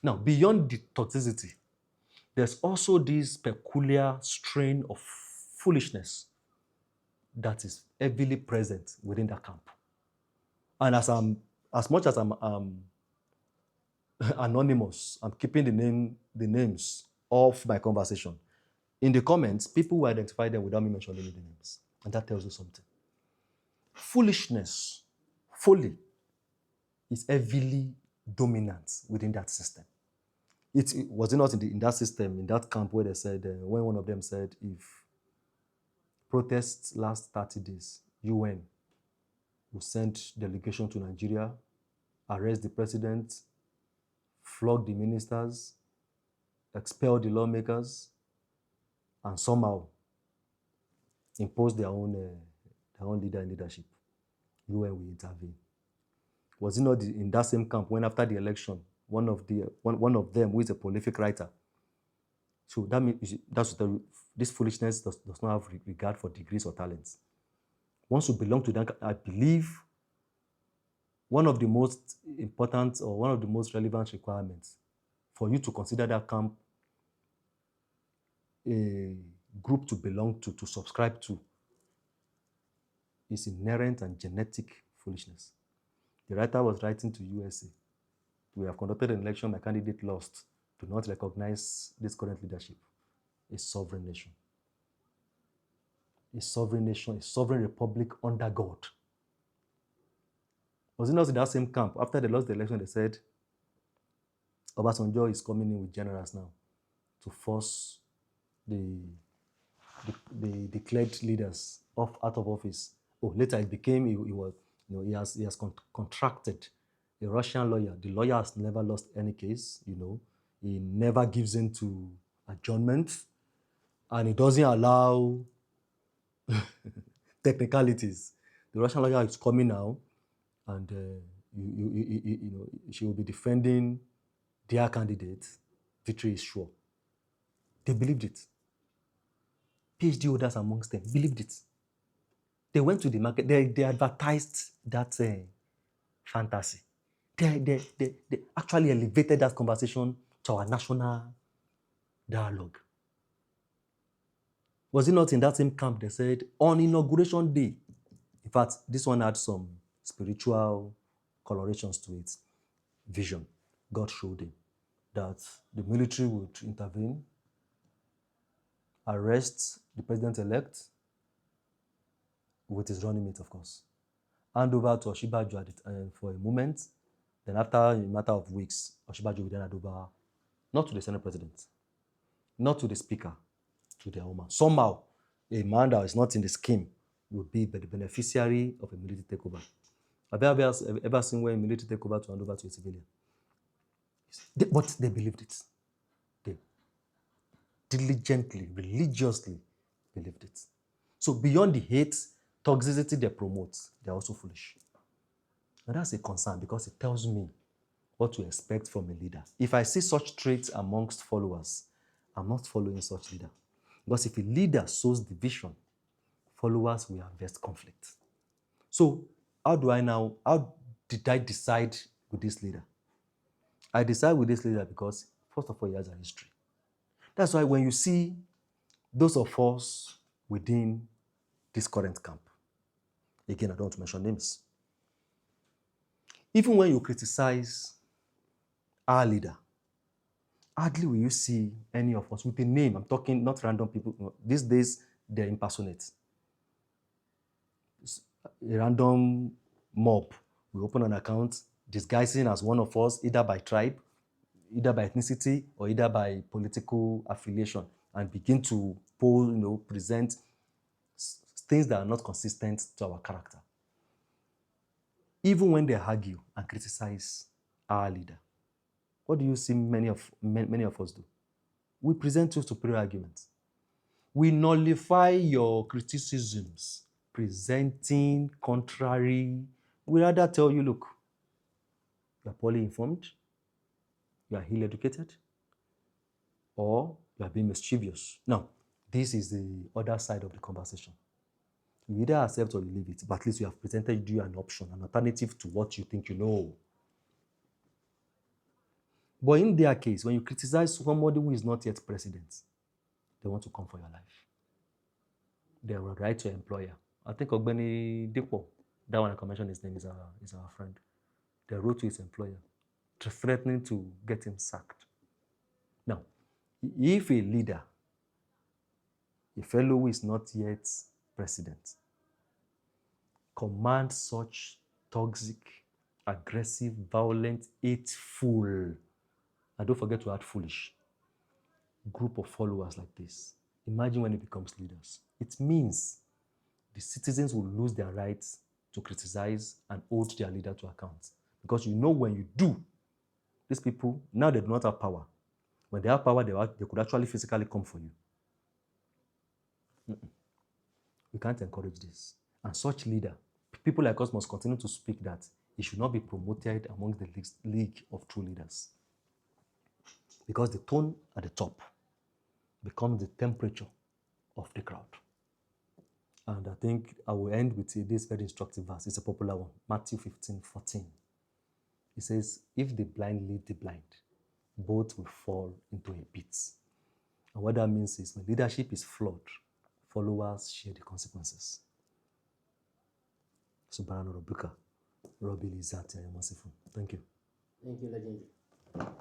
Now, beyond the toxicity, there's also this peculiar strain of foolishness that is heavily present within that camp. And as much as I'm anonymous, I'm keeping the names of my conversation. In the comments, people will identify them without me mentioning the names. And that tells you something. Foolishness, folly, is heavily dominant within that system. Was it not in that system, in that camp where they said, when one of them said, if protests last 30 days, UN will send delegation to Nigeria, arrest the president, flog the ministers, expel the lawmakers, and somehow impose their own leader and leadership. UN will intervene. Was it not in that same camp when after the election, one of them who is a prolific writer, so that means this foolishness does not have regard for degrees or talents. Once you belong to that, I believe one of the most important or one of the most relevant requirements for you to consider that camp a group to belong to subscribe to, is inherent and genetic foolishness. The writer was writing to USA. We have conducted an election, my candidate lost. Do not recognize this current leadership. A sovereign nation. A sovereign nation, a sovereign republic under God. Was it not in that same camp? After they lost the election, they said, Obasanjo is coming in with generals now to force the declared leaders out of office. Oh, later it became he has contracted a Russian lawyer. The lawyer has never lost any case. He never gives in to adjournment, and he doesn't allow technicalities. The Russian lawyer is coming now, and she will be defending their candidate. Victory is sure. They believed it. PhD holders amongst them believed it. They went to the market. They advertised that fantasy. They actually elevated that conversation to our national dialogue. Was it not in that same camp they said, on inauguration day, in fact, this one had some spiritual colorations to its vision. God showed him that the military would intervene, arrest the president-elect with his running mate, of course, hand over to Osinbajo for a moment. Then after a matter of weeks, Osinbajo would then hand over not to the Senate president, not to the speaker, to their woman. Somehow, a man that is not in the scheme would be the beneficiary of a military takeover. Have you ever seen where a military takeover to hand over to a civilian? But they believed it. They diligently, religiously believed it. So beyond the hate, toxicity they promote, they're also foolish. And that's a concern because it tells me what to expect from a leader. If I see such traits amongst followers, I'm not following such leader. Because if a leader sows division, followers will harvest conflict. So how did I decide with this leader? I decide with this leader because, first of all, he has a history. That's why when you see those of us within this current camp, again, I don't want to mention names, even when you criticize our leader, hardly will you see any of us with a name. I'm talking not random people. These days, they're impersonate. A random mob will open an account disguising as one of us, either by tribe, either by ethnicity, or either by political affiliation, and begin to present things that are not consistent to our character. Even when they argue and criticize our leader, what do you see many of us do? We present two superior arguments. We nullify your criticisms, presenting contrary. We rather tell you, look, you are poorly informed, you are ill-educated, or you are being mischievous. Now, this is the other side of the conversation. You either accept or you leave it, but at least we have presented you an option, an alternative to what you think you know. But in their case, when you criticize somebody who is not yet president, they want to come for your life. They will write to your employer. I think Ogbeni Dipo, that one I can mention his name, is our friend. They wrote to his employer, threatening to get him sacked. Now, if a leader, a fellow who is not yet president, commands such toxic, aggressive, violent, hateful, and don't forget to add foolish, group of followers like this, imagine when it becomes leaders. It means the citizens will lose their rights to criticize and hold their leader to account. Because you know when you do, these people, now they do not have power. When they have power, they could actually physically come for you. We can't encourage this. And such leader, people like us must continue to speak that he should not be promoted among the league of true leaders. Because the tone at the top becomes the temperature of the crowd. And I think I will end with this very instructive verse. It's a popular one, Matthew 15:14. It says, if the blind lead the blind, both will fall into a pit. And what that means is when leadership is flawed, followers share the consequences. Subhanahu Rabbika, Rabbil Izzati, Merciful. Thank you. Thank you, Legend.